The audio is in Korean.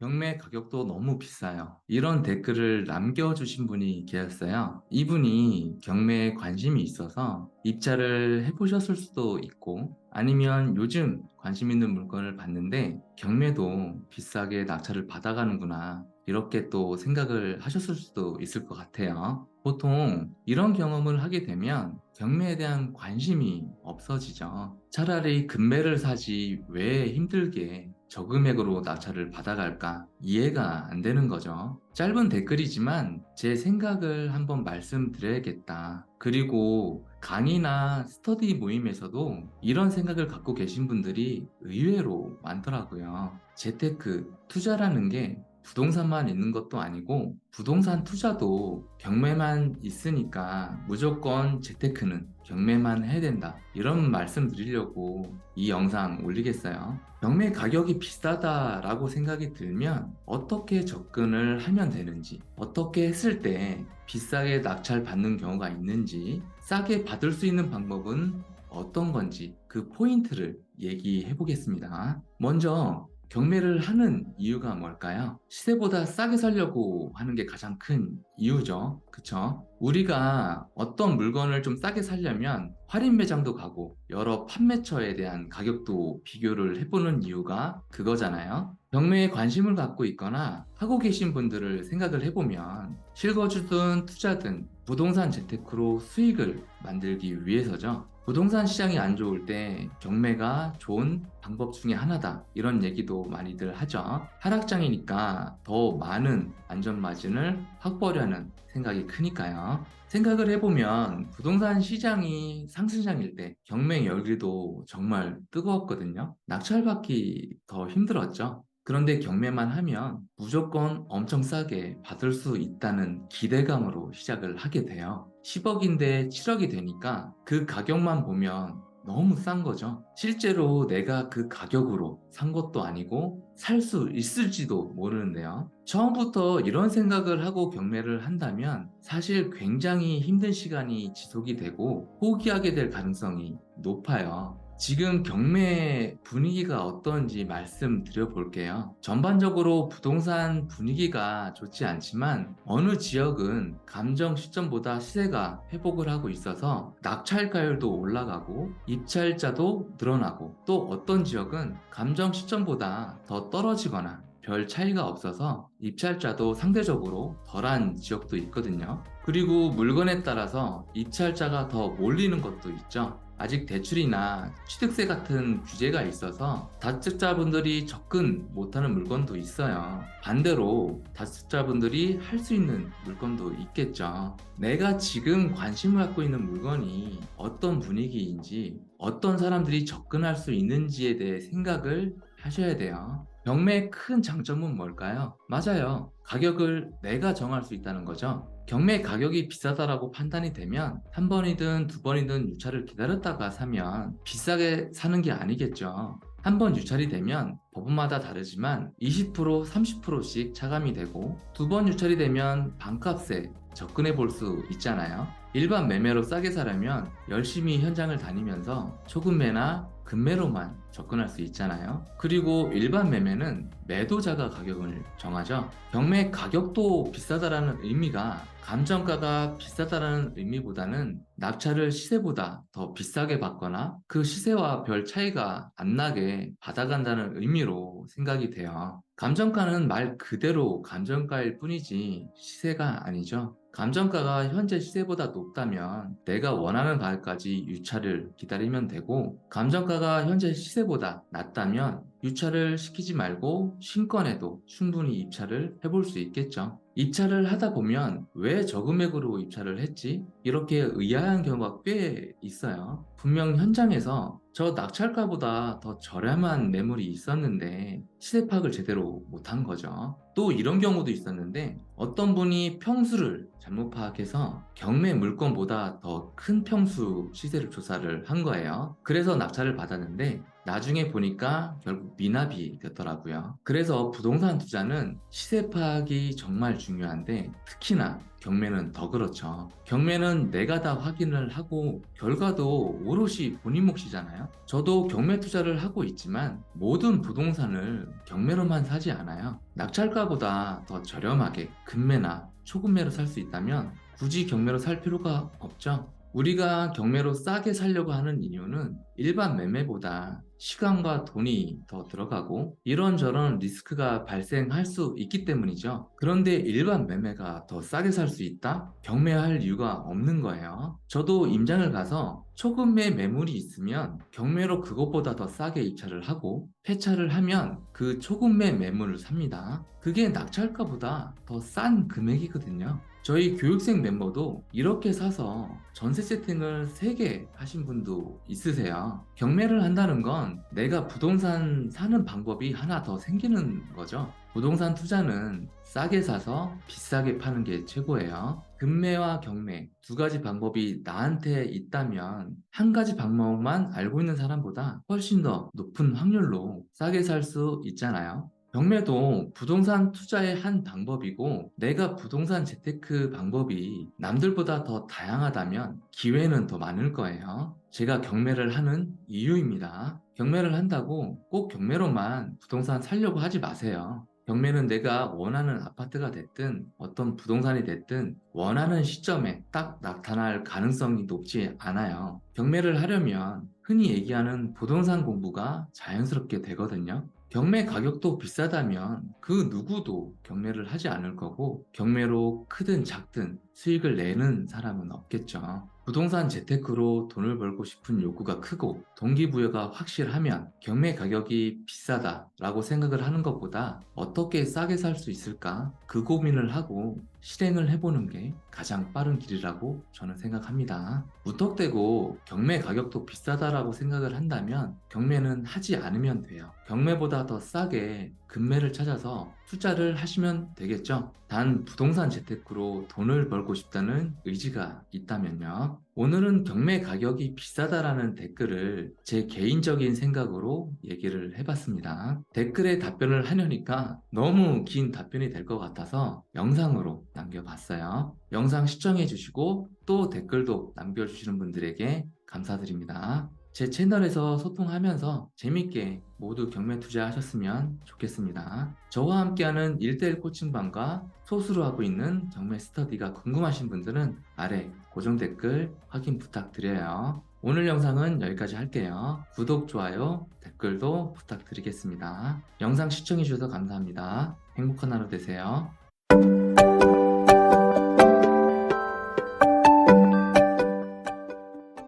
경매 가격도 너무 비싸요. 이런 댓글을 남겨주신 분이 계셨어요. 이분이 경매에 관심이 있어서 입찰을 해보셨을 수도 있고, 아니면 요즘 관심 있는 물건을 봤는데 경매도 비싸게 낙찰을 받아가는구나, 이렇게 또 생각을 하셨을 수도 있을 것 같아요. 보통 이런 경험을 하게 되면 경매에 대한 관심이 없어지죠. 차라리 금매를 사지 왜 힘들게 저금액으로 낙찰을 받아갈까 이해가 안 되는 거죠. 짧은 댓글이지만 제 생각을 한번 말씀드려야겠다. 그리고 강의나 스터디 모임에서도 이런 생각을 갖고 계신 분들이 의외로 많더라고요. 재테크, 투자라는 게 부동산만 있는 것도 아니고 부동산 투자도 경매만 있으니까 무조건 재테크는 경매만 해야 된다, 이런 말씀 드리려고 이 영상 올리겠어요. 경매 가격이 비싸다라고 생각이 들면 어떻게 접근을 하면 되는지, 어떻게 했을 때 비싸게 낙찰 받는 경우가 있는지, 싸게 받을 수 있는 방법은 어떤 건지, 그 포인트를 얘기해 보겠습니다. 먼저 경매를 하는 이유가 뭘까요? 시세보다 싸게 살려고 하는 게 가장 큰 이유죠. 그쵸? 우리가 어떤 물건을 좀 싸게 살려면 할인 매장도 가고 여러 판매처에 대한 가격도 비교를 해보는 이유가 그거잖아요. 경매에 관심을 갖고 있거나 하고 계신 분들을 생각을 해보면 실거주든 투자든 부동산 재테크로 수익을 만들기 위해서죠. 부동산 시장이 안 좋을 때 경매가 좋은 방법 중에 하나다, 이런 얘기도 많이들 하죠. 하락장이니까 더 많은 안전마진을 확보하려는 생각이 크니까요. 생각을 해보면 부동산 시장이 상승장일 때 경매 열기도 정말 뜨거웠거든요. 낙찰받기 더 힘들었죠. 그런데 경매만 하면 무조건 엄청 싸게 받을 수 있다는 기대감으로 시작을 하게 돼요. 10억인데 7억이 되니까 그 가격만 보면 너무 싼 거죠. 실제로 내가 그 가격으로 산 것도 아니고 살 수 있을지도 모르는데요. 처음부터 이런 생각을 하고 경매를 한다면 사실 굉장히 힘든 시간이 지속이 되고 포기하게 될 가능성이 높아요. 지금 경매 분위기가 어떤지 말씀드려 볼게요. 전반적으로 부동산 분위기가 좋지 않지만 어느 지역은 감정 시점보다 시세가 회복을 하고 있어서 낙찰가율도 올라가고 입찰자도 늘어나고, 또 어떤 지역은 감정 시점보다 더 떨어지거나 별 차이가 없어서 입찰자도 상대적으로 덜한 지역도 있거든요. 그리고 물건에 따라서 입찰자가 더 몰리는 것도 있죠. 아직 대출이나 취득세 같은 규제가 있어서 다주택자분들이 접근 못하는 물건도 있어요. 반대로 다주택자분들이 할 수 있는 물건도 있겠죠. 내가 지금 관심을 갖고 있는 물건이 어떤 분위기인지, 어떤 사람들이 접근할 수 있는지에 대해 생각을 하셔야 돼요. 경매의 큰 장점은 뭘까요? 맞아요. 가격을 내가 정할 수 있다는 거죠. 경매 가격이 비싸다라고 판단이 되면 한 번이든 두 번이든 유찰을 기다렸다가 사면 비싸게 사는 게 아니겠죠. 한 번 유찰이 되면 법원마다 다르지만 20%, 30%씩 차감이 되고, 두 번 유찰이 되면 반값에 접근해 볼 수 있잖아요. 일반 매매로 싸게 사려면 열심히 현장을 다니면서 초급매나 급매로만 접근할 수 있잖아요. 그리고 일반 매매는 매도자가 가격을 정하죠. 경매 가격도 비싸다라는 의미가 감정가가 비싸다라는 의미보다는 낙찰을 시세보다 더 비싸게 받거나 그 시세와 별 차이가 안 나게 받아간다는 의미로 생각이 돼요. 감정가는 말 그대로 감정가일 뿐이지 시세가 아니죠. 감정가가 현재 시세보다 높다면 내가 원하는 가격까지 유찰을 기다리면 되고, 감정가가 현재 시세보다 낮다면 유찰을 시키지 말고 신권에도 충분히 입찰을 해볼 수 있겠죠. 입찰을 하다 보면 왜 저금액으로 입찰을 했지? 이렇게 의아한 경우가 꽤 있어요. 분명 현장에서 저 낙찰가보다 더 저렴한 매물이 있었는데 시세 파악을 제대로 못한 거죠. 또 이런 경우도 있었는데 어떤 분이 평수를 잘못 파악해서 경매 물건보다 더 큰 평수 시세를 조사를 한 거예요. 그래서 낙찰을 받았는데 나중에 보니까 결국 미납이 됐더라고요. 그래서 부동산 투자는 시세 파악이 정말 중요한데 특히나 경매는 더 그렇죠. 경매는 내가 다 확인을 하고 결과도 오롯이 본인 몫이잖아요. 저도 경매 투자를 하고 있지만 모든 부동산을 경매로만 사지 않아요. 낙찰가보다 더 저렴하게 금매나 초급매로 살 수 있다면 굳이 경매로 살 필요가 없죠. 우리가 경매로 싸게 살려고 하는 이유는 일반 매매보다 시간과 돈이 더 들어가고 이런저런 리스크가 발생할 수 있기 때문이죠. 그런데 일반 매매가 더 싸게 살 수 있다? 경매할 이유가 없는 거예요. 저도 임장을 가서 초급매 매물이 있으면 경매로 그것보다 더 싸게 입찰을 하고 폐차를 하면 그 초급매 매물을 삽니다. 그게 낙찰가보다 더 싼 금액이거든요. 저희 교육생 멤버도 이렇게 사서 전세 세팅을 3개 하신 분도 있으세요. 경매를 한다는 건 내가 부동산 사는 방법이 하나 더 생기는 거죠. 부동산 투자는 싸게 사서 비싸게 파는 게 최고예요. 금매와 경매 두 가지 방법이 나한테 있다면 한 가지 방법만 알고 있는 사람보다 훨씬 더 높은 확률로 싸게 살 수 있잖아요. 경매도 부동산 투자의 한 방법이고 내가 부동산 재테크 방법이 남들보다 더 다양하다면 기회는 더 많을 거예요. 제가 경매를 하는 이유입니다. 경매를 한다고 꼭 경매로만 부동산 살려고 하지 마세요. 경매는 내가 원하는 아파트가 됐든 어떤 부동산이 됐든 원하는 시점에 딱 나타날 가능성이 높지 않아요. 경매를 하려면 흔히 얘기하는 부동산 공부가 자연스럽게 되거든요. 경매 가격도 비싸다면 그 누구도 경매를 하지 않을 거고 경매로 크든 작든 수익을 내는 사람은 없겠죠. 부동산 재테크로 돈을 벌고 싶은 욕구가 크고 동기부여가 확실하면 경매 가격이 비싸다라고 생각을 하는 것보다 어떻게 싸게 살 수 있을까? 그 고민을 하고 실행을 해보는 게 가장 빠른 길이라고 저는 생각합니다. 무턱대고 경매 가격도 비싸다라고 생각을 한다면 경매는 하지 않으면 돼요. 경매보다 더 싸게 금매를 찾아서 투자를 하시면 되겠죠. 단 부동산 재테크로 돈을 벌고 싶다는 의지가 있다면요. 오늘은 경매 가격이 비싸다라는 댓글을 제 개인적인 생각으로 얘기를 해봤습니다. 댓글에 답변을 하려니까 너무 긴 답변이 될 것 같아서 영상으로 남겨봤어요. 영상 시청해주시고 또 댓글도 남겨주시는 분들에게 감사드립니다. 제 채널에서 소통하면서 재밌게 모두 경매 투자하셨으면 좋겠습니다. 저와 함께하는 1대1 코칭방과 소수로 하고 있는 경매 스터디가 궁금하신 분들은 아래 고정 댓글 확인 부탁드려요. 오늘 영상은 여기까지 할게요. 구독, 좋아요, 댓글도 부탁드리겠습니다. 영상 시청해주셔서 감사합니다. 행복한 하루 되세요.